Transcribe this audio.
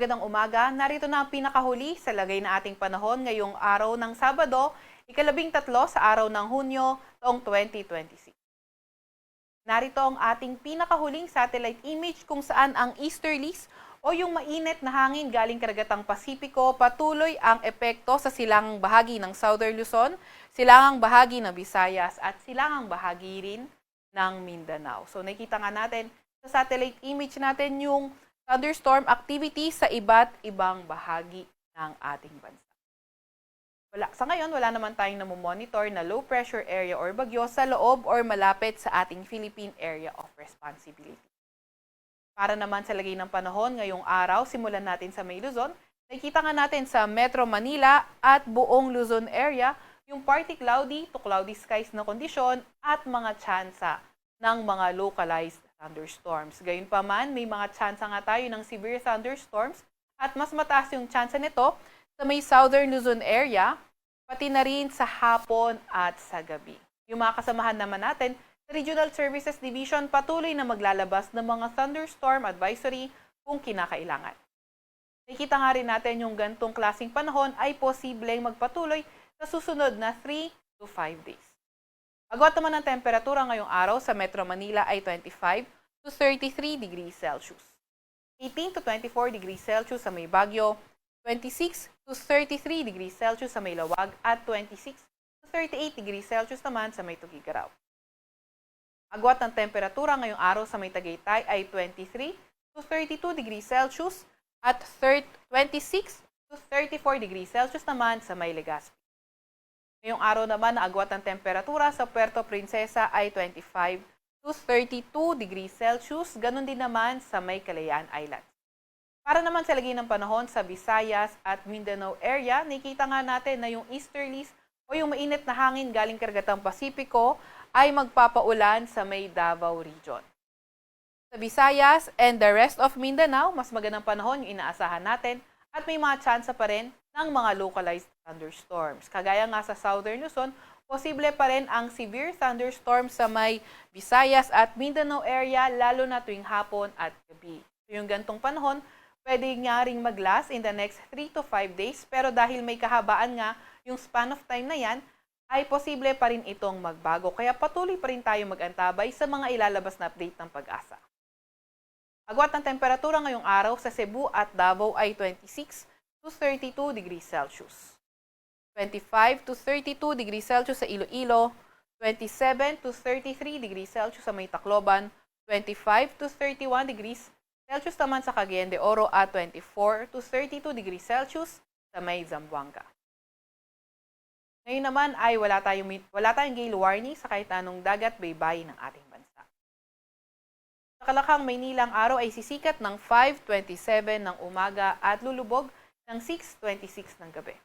Magandang umaga, narito na ang pinakahuli sa lagay na ating panahon ngayong araw ng Sabado, ika-13 sa araw ng Hunyo, taong 2026. Narito ang ating pinakahuling satellite image kung saan ang easterlies o yung mainit na hangin galing karagatang Pasipiko patuloy ang epekto sa silangang bahagi ng Southern Luzon, silangang bahagi ng Visayas at silangang bahagi rin ng Mindanao. So nakikita nga natin sa satellite image natin yung thunderstorm activity sa iba't ibang bahagi ng ating bansa. Sa ngayon, wala naman tayong namomonitor na low pressure area or bagyo sa loob or malapit sa ating Philippine Area of Responsibility. Para naman sa lagay ng panahon ngayong araw, simulan natin sa May Luzon. Nakikita nga natin sa Metro Manila at buong Luzon area yung partly cloudy to cloudy skies na kondisyon at mga tsansa ng mga localized thunderstorms. Gayunpaman, may mga tsansa nga tayo ng severe thunderstorms at mas mataas yung tsansa nito sa may Southern Luzon area, pati na rin sa hapon at sa gabi. Yung mga kasamahan naman natin sa Regional Services Division patuloy na maglalabas ng mga thunderstorm advisory kung kinakailangan. Nakikita nga rin natin yung gantong klaseng panahon ay posibleng magpatuloy sa susunod na 3 to 5 days. Agwat naman ang temperatura ngayong araw sa Metro Manila ay 25 to 33 degrees Celsius. 18 to 24 degrees Celsius sa may Baguio, 26 to 33 degrees Celsius sa may Lawag at 26 to 38 degrees Celsius naman sa may Tugigaraw. Agwat ng temperatura ngayong araw sa may Tagaytay ay 23 to 32 degrees Celsius at 26 to 34 degrees Celsius naman sa may Legazpi. Ngayong araw naman na agwat ng temperatura sa Puerto Princesa ay 25 to 32 degrees Celsius, ganun din naman sa may Kalayaan Island. Para naman sa lagay ng panahon sa Visayas at Mindanao area, nakikita nga natin na yung easterlies o yung mainit na hangin galing karagatang Pasipiko ay magpapaulan sa may Davao region. Sa Visayas and the rest of Mindanao, mas magandang panahon yung inaasahan natin at may mga tsansa pa rin ng mga localized thunderstorms. Kagaya nga sa Southern Luzon, posible pa rin ang severe thunderstorm sa may Visayas at Mindanao area lalo na tuwing hapon at gabi. So yung gantong panahon, pwede nga ring mag-last in the next 3 to 5 days pero dahil may kahabaan nga yung span of time na yan, ay posible pa rin itong magbago. Kaya patuloy pa rin tayo mag-antabay sa mga ilalabas na update ng Pag-asa. Agwat ng temperatura ngayong araw sa Cebu at Davao ay 26 to 32 degrees Celsius. 25 to 32 degrees Celsius sa Iloilo, 27 to 33 degrees Celsius sa may Tacloban, 25 to 31 degrees Celsius naman sa Cagayan de Oro at 24 to 32 degrees Celsius sa may Zamboanga. Ngayon naman ay wala tayong gale warning sa kahit anong dagat baybayin ng ating bansa. Sa Kalakang, Maynila, ang araw ay sisikat ng 5:27 ng umaga at lulubog ng 6:26 ng gabi.